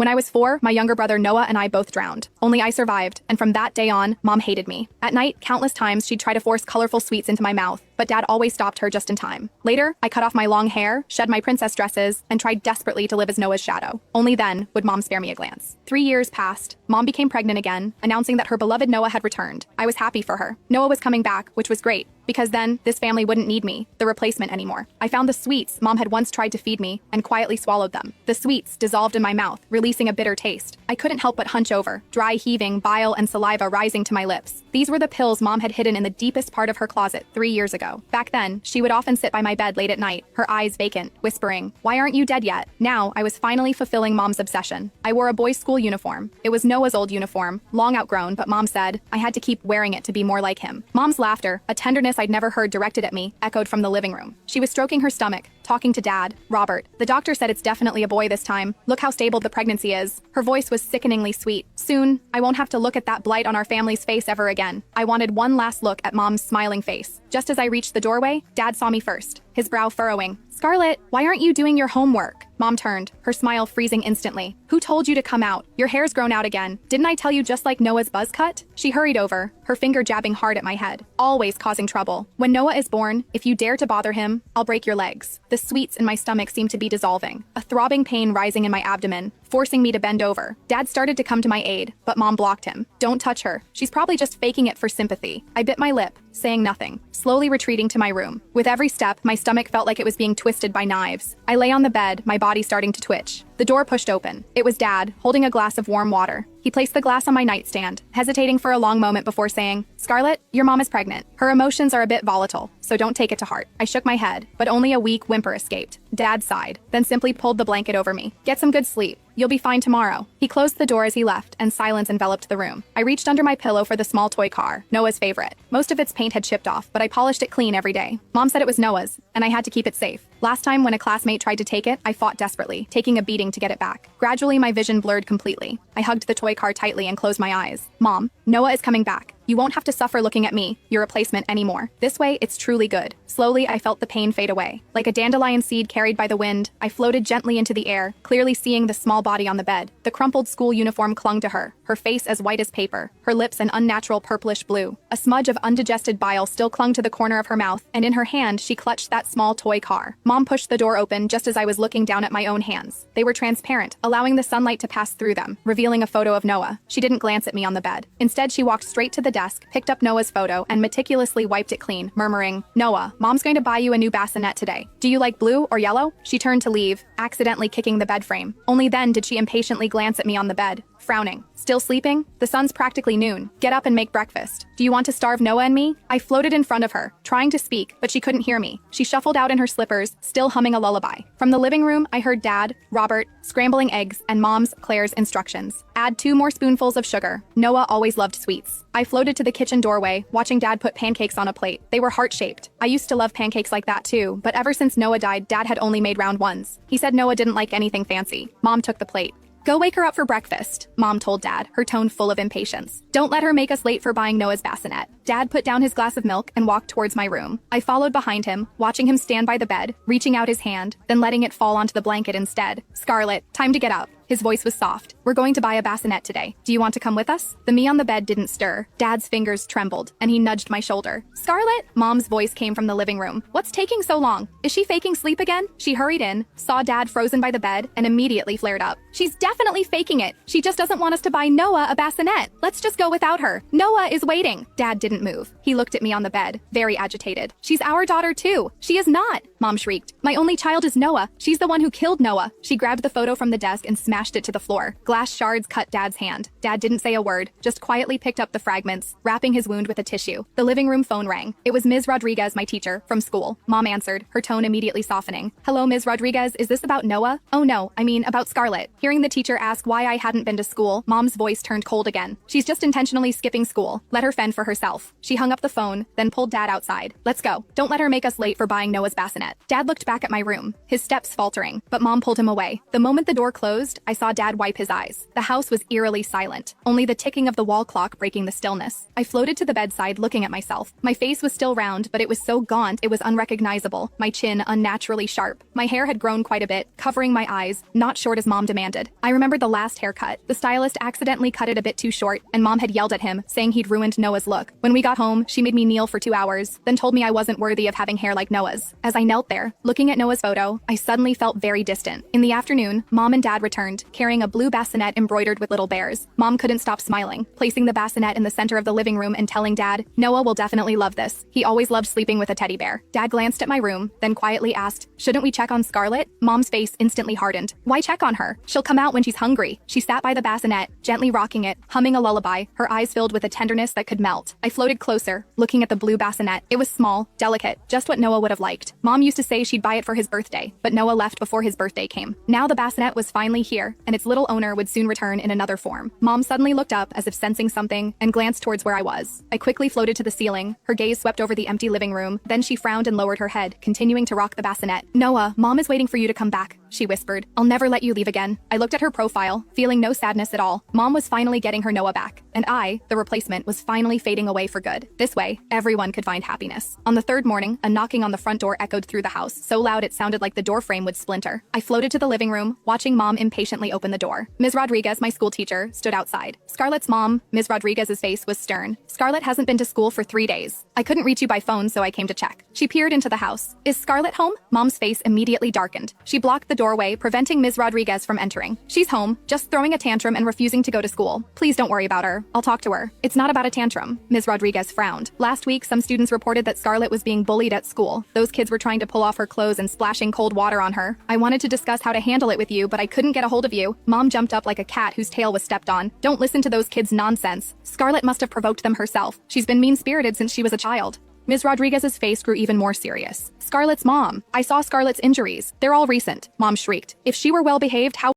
When I was 4, my younger brother Noah and I both drowned. Only I survived, and from that day on, Mom hated me. At night, countless times she'd try to force colorful sweets into my mouth, but Dad always stopped her just in time. Later, I cut off my long hair, shed my princess dresses, and tried desperately to live as Noah's shadow. Only then would Mom spare me a glance. 3 years passed. Mom became pregnant again, announcing that her beloved Noah had returned. I was happy for her. Noah was coming back, which was great, because then this family wouldn't need me, the replacement, anymore. I found the sweets Mom had once tried to feed me and quietly swallowed them. The sweets dissolved in my mouth, releasing a bitter taste. I couldn't help but hunch over, dry heaving, bile and saliva rising to my lips. These were the pills Mom had hidden in the deepest part of her closet 3 years ago. Back then, she would often sit by my bed late at night, her eyes vacant, whispering, "Why aren't you dead yet?" Now, I was finally fulfilling Mom's obsession. I wore a boys' school uniform. It was Noah's old uniform, long outgrown, but Mom said I had to keep wearing it to be more like him. Mom's laughter, a tenderness I'd never heard directed at me, echoed from the living room. She was stroking her stomach, talking to Dad, Robert. "The doctor said it's definitely a boy this time. Look how stable the pregnancy is." Her voice was sickeningly sweet. "Soon, I won't have to look at that blight on our family's face ever again." I wanted one last look at Mom's smiling face. Just as I reached the doorway, Dad saw me first, his brow furrowing. "Scarlett, why aren't you doing your homework?" Mom turned, her smile freezing instantly. "Who told you to come out? Your hair's grown out again. Didn't I tell you just like Noah's buzz cut?" She hurried over, her finger jabbing hard at my head, always causing trouble. "When Noah is born, if you dare to bother him, I'll break your legs." The sweets in my stomach seemed to be dissolving, a throbbing pain rising in my abdomen, forcing me to bend over. Dad started to come to my aid, but Mom blocked him. "Don't touch her. She's probably just faking it for sympathy." I bit my lip, saying nothing, slowly retreating to my room. With every step, my stomach felt like it was being twisted by knives. I lay on the bed, my body starting to twitch. The door pushed open. It was Dad, holding a glass of warm water. He placed the glass on my nightstand, hesitating for a long moment before saying, "Scarlett, your mom is pregnant. Her emotions are a bit volatile, so don't take it to heart." I shook my head, but only a weak whimper escaped. Dad sighed, then simply pulled the blanket over me. "Get some good sleep. You'll be fine tomorrow." He closed the door as he left, and silence enveloped the room. I reached under my pillow for the small toy car, Noah's favorite. Most of its paint had chipped off, but I polished it clean every day. Mom said it was Noah's, and I had to keep it safe. Last time when a classmate tried to take it, I fought desperately, taking a beating to get it back. Gradually, my vision blurred completely. I hugged the toy car tightly and closed my eyes. "Mom, Noah is coming back. You won't have to suffer looking at me, your replacement, anymore. This way, it's truly good." Slowly, I felt the pain fade away. Like a dandelion seed carried by the wind, I floated gently into the air, clearly seeing the small body on the bed. The crumpled school uniform clung to her face as white as paper, her lips an unnatural purplish blue. A smudge of undigested bile still clung to the corner of her mouth, and in her hand, she clutched that small toy car. Mom pushed the door open just as I was looking down at my own hands. They were transparent, allowing the sunlight to pass through them, revealing a photo of Noah. She didn't glance at me on the bed. Instead, she walked straight to the desk, picked up Noah's photo, and meticulously wiped it clean, murmuring, "Noah, Mom's going to buy you a new bassinet today. Do you like blue or yellow?" She turned to leave, accidentally kicking the bed frame. Only then did she impatiently glance at me on the bed, frowning. "Still sleeping? The sun's practically noon. Get up and make breakfast. Do you want to starve Noah and me?" I floated in front of her, trying to speak, but she couldn't hear me. She shuffled out in her slippers, still humming a lullaby. From the living room, I heard Dad, Robert, scrambling eggs, and Mom's, Claire's, instructions. "Add 2 more spoonfuls of sugar." Noah always loved sweets. I floated to the kitchen doorway, watching Dad put pancakes on a plate. They were heart-shaped. I used to love pancakes like that too, but ever since Noah died, Dad had only made round ones. He said Noah didn't like anything fancy. Mom took the plate. "Go wake her up for breakfast," Mom told Dad, her tone full of impatience. "Don't let her make us late for buying Noah's bassinet." Dad put down his glass of milk and walked towards my room. I followed behind him, watching him stand by the bed, reaching out his hand, then letting it fall onto the blanket instead. "Scarlett, time to get up." His voice was soft. "We're going to buy a bassinet today. Do you want to come with us?" The me on the bed didn't stir. Dad's fingers trembled, and he nudged my shoulder. "Scarlett?" Mom's voice came from the living room. "What's taking so long? Is she faking sleep again?" She hurried in, saw Dad frozen by the bed, and immediately flared up. "She's definitely faking it. She just doesn't want us to buy Noah a bassinet. Let's just go without her. Noah is waiting." Dad didn't move. He looked at me on the bed, very agitated. "She's our daughter too." "She is not," Mom shrieked. "My only child is Noah. She's the one who killed Noah." She grabbed the photo from the desk and smashed it to the floor. Glass shards cut Dad's hand. Dad didn't say a word, just quietly picked up the fragments, wrapping his wound with a tissue. The living room phone rang. It was Ms. Rodriguez, my teacher, from school. Mom answered, her tone immediately softening. "Hello, Ms. Rodriguez, is this about Noah?" "Oh no, I mean about Scarlett." Hearing the teacher ask why I hadn't been to school, Mom's voice turned cold again. "She's just intentionally skipping school. Let her fend for herself." She hung up the phone, then pulled Dad outside. "Let's go. Don't let her make us late for buying Noah's bassinet." Dad looked back at my room, his steps faltering, but Mom pulled him away. The moment the door closed, I saw Dad wipe his eyes. The house was eerily silent, only the ticking of the wall clock breaking the stillness. I floated to the bedside looking at myself. My face was still round, but it was so gaunt it was unrecognizable, my chin unnaturally sharp. My hair had grown quite a bit, covering my eyes, not short as Mom demanded. landed. I remembered the last haircut. The stylist accidentally cut it a bit too short, and Mom had yelled at him, saying he'd ruined Noah's look. When we got home, she made me kneel for 2 hours, then told me I wasn't worthy of having hair like Noah's. As I knelt there, looking at Noah's photo, I suddenly felt very distant. In the afternoon, Mom and Dad returned, carrying a blue bassinet embroidered with little bears. Mom couldn't stop smiling, placing the bassinet in the center of the living room and telling Dad, "Noah will definitely love this. He always loved sleeping with a teddy bear." Dad glanced at my room, then quietly asked, "Shouldn't we check on Scarlett?" Mom's face instantly hardened. "Why check on her? She'll come out when she's hungry." She sat by the bassinet, gently rocking it, humming a lullaby, her eyes filled with a tenderness that could melt. I floated closer, looking at the blue bassinet. It was small, delicate, just what Noah would have liked. Mom used to say she'd buy it for his birthday, but Noah left before his birthday came. Now the bassinet was finally here, and its little owner would soon return in another form. Mom suddenly looked up as if sensing something and glanced towards where I was. I quickly floated to the ceiling. Her gaze swept over the empty living room. Then she frowned and lowered her head, continuing to rock the bassinet. "Noah, Mom is waiting for you to come back," she whispered. "I'll never let you leave again." I looked at her profile, feeling no sadness at all. Mom was finally getting her Noah back, and I, the replacement, was finally fading away for good. This way, everyone could find happiness. On the third morning, a knocking on the front door echoed through the house, so loud it sounded like the door frame would splinter. I floated to the living room, watching Mom impatiently open the door. Ms. Rodriguez, my school teacher, stood outside. Scarlett's mom, Ms. Rodriguez's face was stern. "Scarlett hasn't been to school for 3 days. I couldn't reach you by phone, so I came to check." She peered into the house. "Is Scarlett home?" Mom's face immediately darkened. She blocked the doorway, preventing Ms. Rodriguez from entering. "She's home, just throwing a tantrum and refusing to go to school. Please don't worry about her. I'll talk to her." "It's not about a tantrum." Ms. Rodriguez frowned. "Last week, some students reported that Scarlett was being bullied at school. Those kids were trying to pull off her clothes and splashing cold water on her. I wanted to discuss how to handle it with you, but I couldn't get a hold of you." Mom jumped up like a cat whose tail was stepped on. "Don't listen to those kids' nonsense. Scarlett must have provoked them herself. She's been mean-spirited since she was a child." Ms. Rodriguez's face grew even more serious. "Scarlett's mom. I saw Scarlett's injuries. They're all recent," Mom shrieked. "If she were well-behaved, how